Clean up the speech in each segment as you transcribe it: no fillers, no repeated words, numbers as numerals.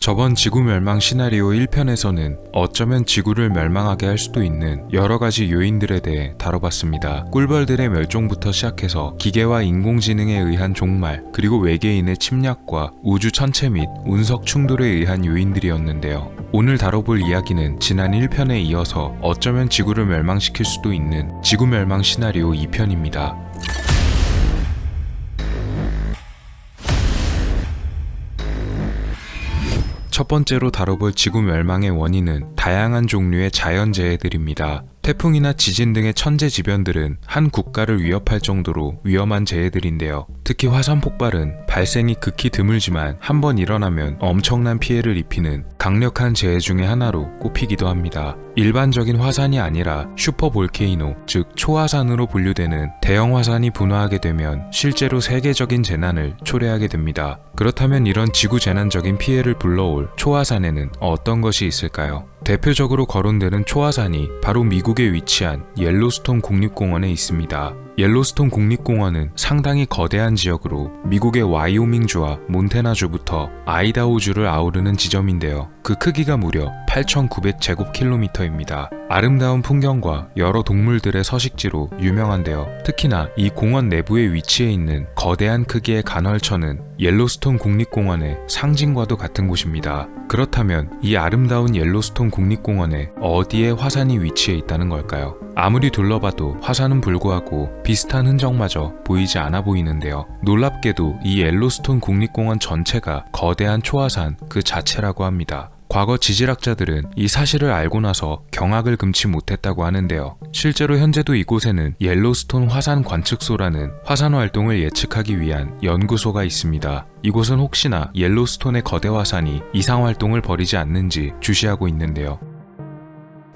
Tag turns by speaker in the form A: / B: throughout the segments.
A: 저번 지구 멸망 시나리오 1편에서는 어쩌면 지구를 멸망하게 할 수도 있는 여러가지 요인들에 대해 다뤄봤습니다. 꿀벌들의 멸종부터 시작해서 기계와 인공지능에 의한 종말, 그리고 외계인의 침략과 우주 천체 및 운석 충돌에 의한 요인들이었는데요. 오늘 다뤄볼 이야기는 지난 1편에 이어서 어쩌면 지구를 멸망시킬 수도 있는 지구 멸망 시나리오 2편입니다. 첫 번째로 다뤄볼 지구 멸망의 원인은 다양한 종류의 자연재해들입니다. 태풍이나 지진 등의 천재지변들은 한 국가를 위협할 정도로 위험한 재해들인데요. 특히 화산 폭발은 발생이 극히 드물지만 한번 일어나면 엄청난 피해를 입히는 강력한 재해 중의 하나로 꼽히기도 합니다. 일반적인 화산이 아니라 슈퍼볼케이노, 즉 초화산으로 분류되는 대형 화산이 분화하게 되면 실제로 세계적인 재난을 초래하게 됩니다. 그렇다면 이런 지구 재난적인 피해를 불러올 초화산에는 어떤 것이 있을까요? 대표적으로 거론되는 초화산이 바로 미국에 위치한 옐로스톤 국립공원에 있습니다. 옐로스톤 국립공원은 상당히 거대한 지역으로 미국의 와이오밍주와 몬태나주부터 아이다호주를 아우르는 지점인데요. 그 크기가 무려 8,900제곱킬로미터입니다. 아름다운 풍경과 여러 동물들의 서식지로 유명한데요. 특히나 이 공원 내부에 위치해 있는 거대한 크기의 간헐천은 옐로스톤 국립공원의 상징과도 같은 곳입니다. 그렇다면 이 아름다운 옐로스톤 국립공원에 어디에 화산이 위치해 있다는 걸까요? 아무리 둘러봐도 화산은 불구하고 비슷한 흔적마저 보이지 않아 보이는데요. 놀랍게도 이 옐로스톤 국립공원 전체가 거대한 초화산 그 자체라고 합니다. 과거 지질학자들은 이 사실을 알고 나서 경악을 금치 못했다고 하는데요. 실제로 현재도 이곳에는 옐로스톤 화산 관측소라는 화산 활동을 예측하기 위한 연구소가 있습니다. 이곳은 혹시나 옐로스톤의 거대 화산이 이상 활동을 벌이지 않는지 주시하고 있는데요.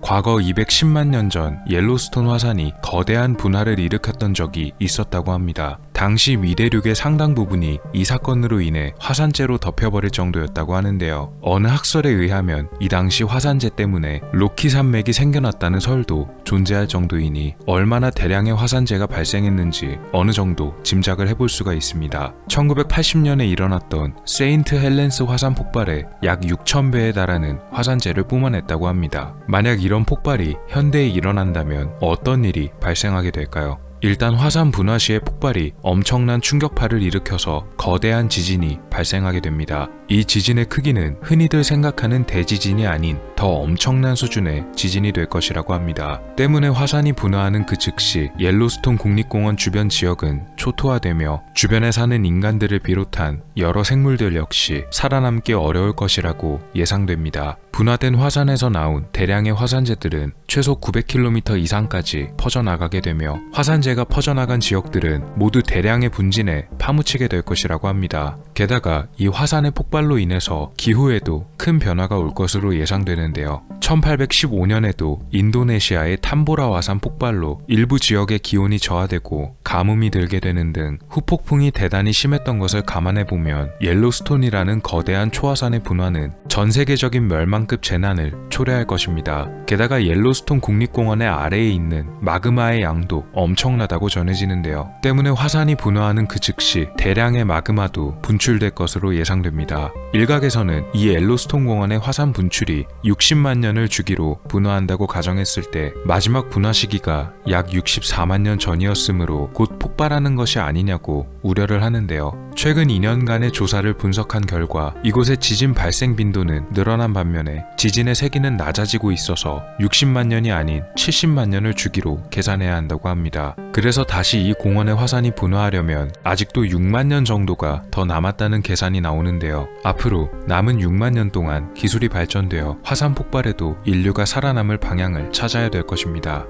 A: 과거 210만 년 전 옐로스톤 화산이 거대한 분화를 일으켰던 적이 있었다고 합니다. 당시 미대륙의 상당 부분이 이 사건으로 인해 화산재로 덮여버릴 정도였다고 하는데요. 어느 학설에 의하면 이 당시 화산재 때문에 로키 산맥이 생겨났다는 설도 존재할 정도이니 얼마나 대량의 화산재가 발생했는지 어느 정도 짐작을 해볼 수가 있습니다. 1980년에 일어났던 세인트 헬렌스 화산 폭발에 약 6,000배에 달하는 화산재를 뿜어냈다고 합니다. 만약 이런 폭발이 현대에 일어난다면 어떤 일이 발생하게 될까요? 일단 화산 분화 시의 폭발이 엄청난 충격파를 일으켜서 거대한 지진이 발생하게 됩니다. 이 지진의 크기는 흔히들 생각하는 대지진이 아닌 더 엄청난 수준의 지진이 될 것이라고 합니다. 때문에 화산이 분화하는 그 즉시 옐로스톤 국립공원 주변 지역은 초토화되며 주변에 사는 인간들을 비롯한 여러 생물들 역시 살아남기 어려울 것이라고 예상됩니다. 분화된 화산에서 나온 대량의 화산재들은 최소 900km 이상까지 퍼져나가게 되며 화산재가 퍼져나간 지역들은 모두 대량의 분진에 파묻히게 될 것이라고 합니다. 게다가 이 화산의 폭발로 인해서 기후에도 큰 변화가 올 것으로 예상되는데요. 1815년에도 인도네시아의 탐보라 화산 폭발로 일부 지역의 기온이 저하되고 가뭄이 들게 되는 등 후폭풍이 대단히 심했던 것을 감안해보면 옐로스톤이라는 거대한 초화산의 분화는 전 세계적인 멸망급 재난을 초래할 것입니다. 게다가 옐로스톤 국립공원의 아래에 있는 마그마의 양도 엄청나다고 전해지는데요. 때문에 화산이 분화하는 그 즉시 대량의 마그마도 분출될 것으로 예상됩니다. 일각에서는 이 옐로스톤 공원의 화산 분출이 60만 년을 주기로 분화한다고 가정했을 때 마지막 분화 시기가 약 64만 년 전이었으므로 곧 폭발하는 것이 아니냐고 우려를 하는데요. 최근 2년간의 조사를 분석한 결과 이곳의 지진 발생 빈도는 늘어난 반면에 지진의 세기는 낮아지고 있어서 60만 년이 아닌 70만 년을 주기로 계산해야 한다고 합니다. 그래서 다시 이 공원의 화산이 분화하려면 아직도 6만 년 정도가 더 남았다는 계산이 나오는데요. 앞으로 남은 6만 년 동안 기술이 발전되어 화산 폭발에도 인류가 살아남을 방향을 찾아야 될 것입니다.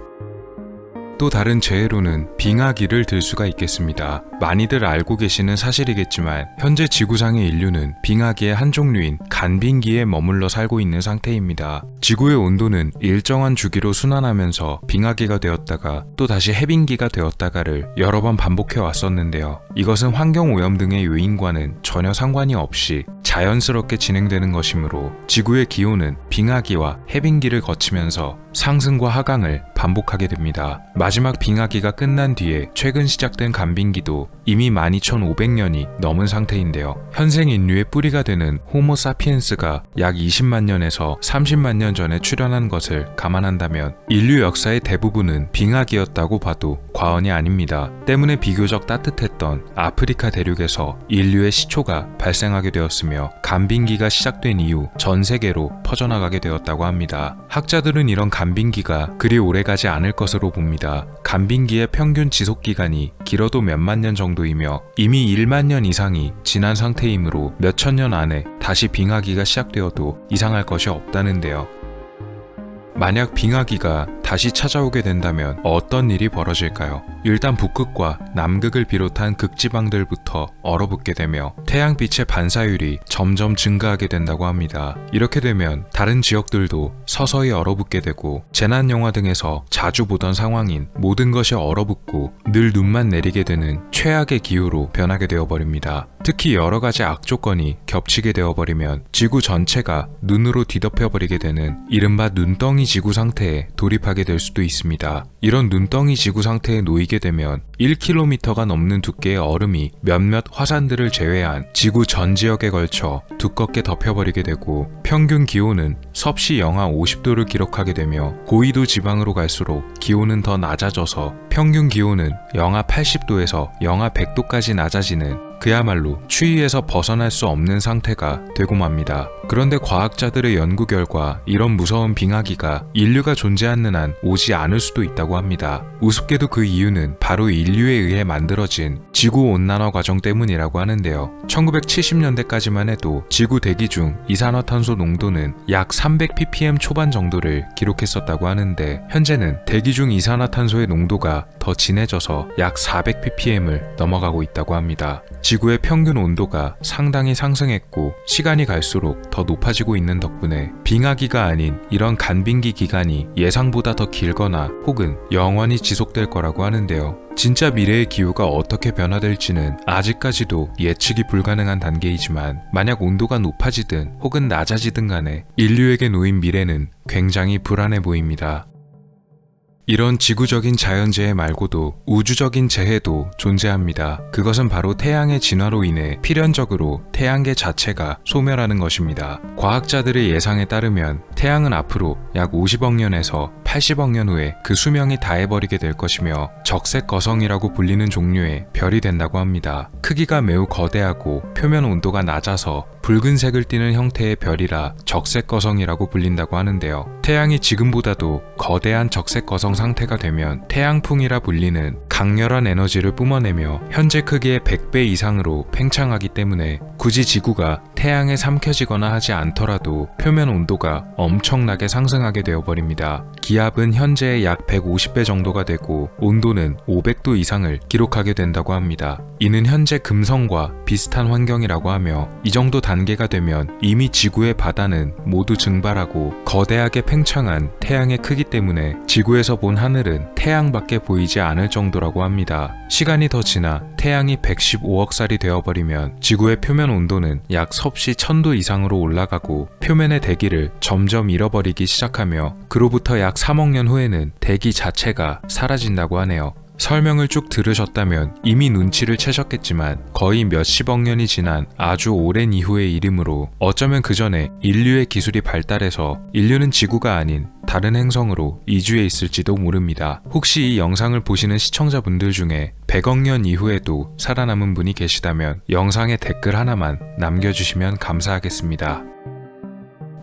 A: 또 다른 재해로는 빙하기를 들 수가 있겠습니다. 많이들 알고 계시는 사실이겠지만 현재 지구상의 인류는 빙하기의 한 종류인 간빙기에 머물러 살고 있는 상태입니다. 지구의 온도는 일정한 주기로 순환하면서 빙하기가 되었다가 또 다시 해빙기가 되었다가를 여러 번 반복해 왔었는데요. 이것은 환경오염 등의 요인과는 전혀 상관이 없이 자연스럽게 진행되는 것이므로 지구의 기온은 빙하기와 해빙기를 거치면서 상승과 하강을 반복하게 됩니다. 마지막 빙하기가 끝난 뒤에 최근 시작된 간빙기도 이미 12,500년이 넘은 상태인데요. 현생 인류의 뿌리가 되는 호모 사피엔스가 약 20만 년에서 30만 년 전에 출현한 것을 감안한다면 인류 역사의 대부분은 빙하기였다고 봐도 과언이 아닙니다. 때문에 비교적 따뜻했던 아프리카 대륙에서 인류의 시초가 발생하게 되었으며 간빙기가 시작된 이후 전 세계로 퍼져나가게 되었다고 합니다. 학자들은 이런 간빙기가 그리 오래가지 않을 것으로 봅니다. 간빙기의 평균 지속기간이 길어도 몇만 년 정도이며 이미 1만 년 이상이 지난 상태이므로 몇천 년 안에 다시 빙하기가 시작되어도 이상할 것이 없다는데요. 만약 빙하기가 다시 찾아오게 된다면 어떤 일이 벌어질까요? 일단 북극과 남극을 비롯한 극지방들부터 얼어붙게 되며 태양빛의 반사율이 점점 증가하게 된다고 합니다. 이렇게 되면 다른 지역들도 서서히 얼어붙게 되고 재난 영화 등에서 자주 보던 상황인 모든 것이 얼어붙고 늘 눈만 내리게 되는 최악의 기후로 변하게 되어버립니다. 특히 여러 가지 악조건이 겹치게 되어버리면 지구 전체가 눈으로 뒤덮여버리게 되는 이른바 눈덩이 지구 상태에 돌입하게 될 수도 있습니다. 이런 눈덩이 지구 상태에 놓이게 되면 1km가 넘는 두께의 얼음이 몇몇 화산들을 제외한 지구 전 지역에 걸쳐 두껍게 덮여버리게 되고 평균 기온은 섭씨 영하 50도를 기록하게 되며 고緯도 지방으로 갈수록 기온은 더 낮아져서 평균 기온은 영하 80도에서 영하 100도까지 낮아지는 그야말로 추위에서 벗어날 수 없는 상태가 되고 맙니다. 그런데 과학자들의 연구 결과 이런 무서운 빙하기가 인류가 존재하는 한 오지 않을 수도 있다고 합니다. 우습게도 그 이유는 바로 인류에 의해 만들어진 지구온난화 과정 때문이라고 하는데요. 1970년대까지만 해도 지구 대기 중 이산화탄소 농도는 약 300ppm 초반 정도를 기록했었다고 하는데 현재는 대기 중 이산화탄소의 농도가 더 진해져서 약 400ppm을 넘어가고 있다고 합니다. 지구의 평균 온도가 상당히 상승했고 시간이 갈수록 더 높아지고 있는 덕분에 빙하기가 아닌 이런 간빙기 기간이 예상보다 더 길거나 혹은 영원히 지속될 거라고 하는데요. 진짜 미래의 기후가 어떻게 변화될지는 아직까지도 예측이 불가능한 단계이지만 만약 온도가 높아지든 혹은 낮아지든 간에 인류에게 놓인 미래는 굉장히 불안해 보입니다. 이런 지구적인 자연재해 말고도 우주적인 재해도 존재합니다. 그것은 바로 태양의 진화로 인해 필연적으로 태양계 자체가 소멸하는 것입니다. 과학자들의 예상에 따르면 태양은 앞으로 약 50억 년에서 80억 년 후에 그 수명이 다해버리게 될 것이며 적색 거성이라고 불리는 종류의 별이 된다고 합니다. 크기가 매우 거대하고 표면 온도가 낮아서 붉은색을 띠는 형태의 별이라 적색 거성이라고 불린다고 하는데요. 태양이 지금보다도 거대한 적색 거성 상태가 되면 태양풍이라 불리는 강렬한 에너지를 뿜어내며 현재 크기의 100배 이상으로 팽창하기 때문에 굳이 지구가 태양에 삼켜지거나 하지 않더라도 표면 온도가 엄청나게 상승하게 되어버립니다. 기압은 현재의 약 150배 정도가 되고 온도는 500도 이상을 기록하게 된다고 합니다. 이는 현재 금성과 비슷한 환경이라고 하며 이 정도 단계가 되면 이미 지구의 바다는 모두 증발하고 거대하게 팽창한 태양의 크기 때문에 지구에서 본 하늘은 태양밖에 보이지 않을 정도라고 합니다. 시간이 더 지나 태양이 115억 살이 되어버리면 지구의 표면 온도는 약 섭씨 1000도 이상으로 올라가고 표면의 대기를 점점 잃어버리기 시작하며 그로부터 약 3억 년 후에는 대기 자체가 사라진다고 하네요. 설명을 쭉 들으셨다면 이미 눈치를 채셨겠지만 거의 몇십억 년이 지난 아주 오랜 이후의 일이므로 어쩌면 그 전에 인류의 기술이 발달해서 인류는 지구가 아닌 다른 행성으로 이주해 있을지도 모릅니다. 혹시 이 영상을 보시는 시청자분들 중에 100억 년 이후에도 살아남은 분이 계시다면 영상에 댓글 하나만 남겨주시면 감사하겠습니다.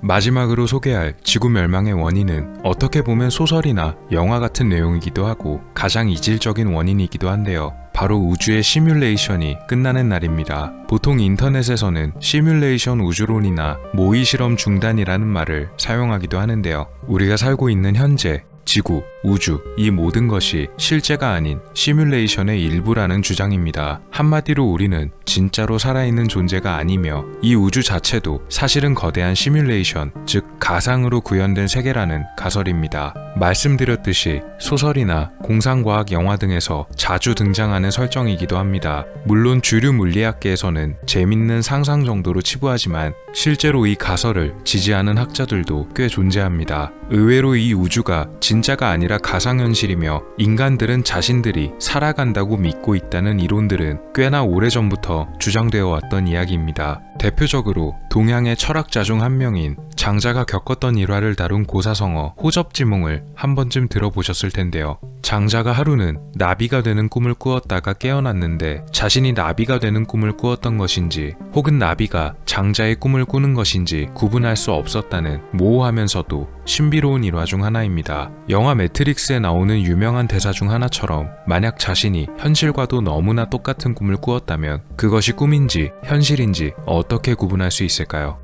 A: 마지막으로 소개할 지구 멸망의 원인은 어떻게 보면 소설이나 영화 같은 내용이기도 하고 가장 이질적인 원인이기도 한데요. 바로 우주의 시뮬레이션이 끝나는 날입니다. 보통 인터넷에서는 시뮬레이션 우주론이나 모의 실험 중단이라는 말을 사용하기도 하는데요. 우리가 살고 있는 현재 지구, 우주, 이 모든 것이 실제가 아닌 시뮬레이션의 일부라는 주장입니다. 한마디로 우리는 진짜로 살아있는 존재가 아니며 이 우주 자체도 사실은 거대한 시뮬레이션, 즉 가상으로 구현된 세계라는 가설입니다. 말씀드렸듯이 소설이나 공상과학 영화 등에서 자주 등장하는 설정이기도 합니다. 물론 주류 물리학계에서는 재밌는 상상 정도로 치부하지만 실제로 이 가설을 지지하는 학자들도 꽤 존재합니다. 의외로 이 우주가 진짜가 아니라 가상현실이며 인간들은 자신들이 살아간다고 믿고 있다는 이론들은 꽤나 오래전부터 주장되어 왔던 이야기입니다. 대표적으로 동양의 철학자 중 한 명인 장자가 겪었던 일화를 다룬 고사성어 호접지몽을 한 번쯤 들어보셨을 텐데요. 장자가 하루는 나비가 되는 꿈을 꾸었다가 깨어났는데 자신이 나비가 되는 꿈을 꾸었던 것인지 혹은 나비가 장자의 꿈을 꾸는 것인지 구분할 수 없었다는 모호하면서도 신비로운 일화 중 하나입니다. 영화 매트릭스에 나오는 유명한 대사 중 하나처럼 만약 자신이 현실과도 너무나 똑같은 꿈을 꾸었다면 그것이 꿈인지 현실인지 어떻게 구분할 수 있을까요?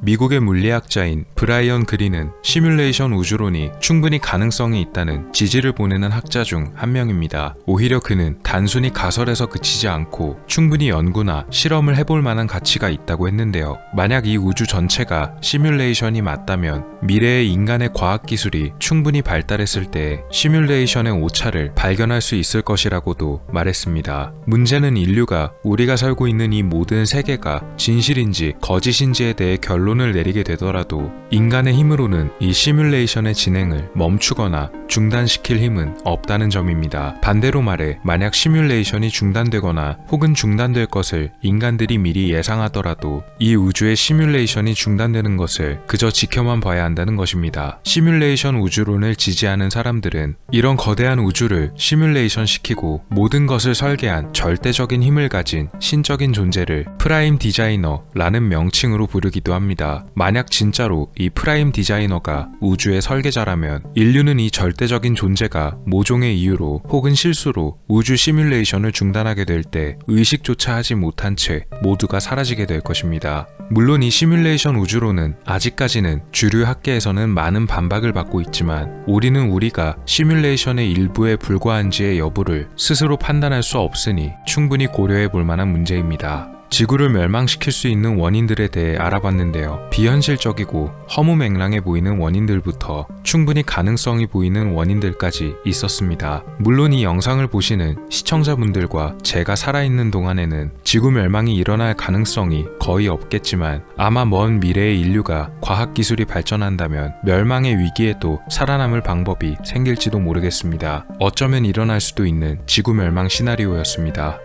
A: 미국의 물리학자인 브라이언 그린은 시뮬레이션 우주론이 충분히 가능성이 있다는 지지를 보내는 학자 중 한 명입니다. 오히려 그는 단순히 가설에서 그치지 않고 충분히 연구나 실험을 해볼 만한 가치가 있다고 했는데요. 만약 이 우주 전체가 시뮬레이션이 맞다면 미래의 인간의 과학기술이 충분히 발달했을 때 시뮬레이션의 오차를 발견할 수 있을 것이라고도 말했습니다. 문제는 인류가 우리가 살고 있는 이 모든 세계가 진실인지 거짓인지에 대해 결론을 내리게 되더라도 인간의 힘으로는 이 시뮬레이션의 진행을 멈추거나 중단시킬 힘은 없다는 점입니다. 반대로 말해 만약 시뮬레이션이 중단되거나 혹은 중단될 것을 인간들이 미리 예상하더라도 이 우주의 시뮬레이션이 중단되는 것을 그저 지켜만 봐야 한다는 것입니다. 시뮬레이션 우주론을 지지하는 사람들은 이런 거대한 우주를 시뮬레이션 시키고 모든 것을 설계한 절대적인 힘을 가진 신적인 존재를 프라임 디자이너라는 명칭으로 부르기도 합니다. 만약 진짜로 이 프라임 디자이너가 우주의 설계자라면 인류는 이 절대적인 존재가 모종의 이유로 혹은 실수로 우주 시뮬레이션을 중단하게 될 때 의식조차 하지 못한 채 모두가 사라지게 될 것입니다. 물론 이 시뮬레이션 우주론은 아직까지는 주류 학계에서는 많은 반박을 받고 있지만 우리는 우리가 시뮬레이션의 일부에 불과한지의 여부를 스스로 판단할 수 없으니 충분히 고려해 볼 만한 문제입니다. 지구를 멸망시킬 수 있는 원인들에 대해 알아봤는데요. 비현실적이고 허무맹랑해 보이는 원인들부터 충분히 가능성이 보이는 원인들까지 있었습니다. 물론 이 영상을 보시는 시청자분들과 제가 살아있는 동안에는 지구 멸망이 일어날 가능성이 거의 없겠지만 아마 먼 미래의 인류가 과학기술이 발전한다면 멸망의 위기에도 살아남을 방법이 생길지도 모르겠습니다. 어쩌면 일어날 수도 있는 지구 멸망 시나리오였습니다.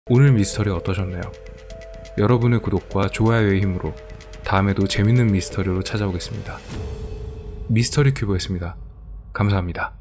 A: 오늘 미스터리 어떠셨나요? 여러분의 구독과 좋아요의 힘으로 다음에도 재밌는 미스터리로 찾아오겠습니다. 미스터리 큐브였습니다. 감사합니다.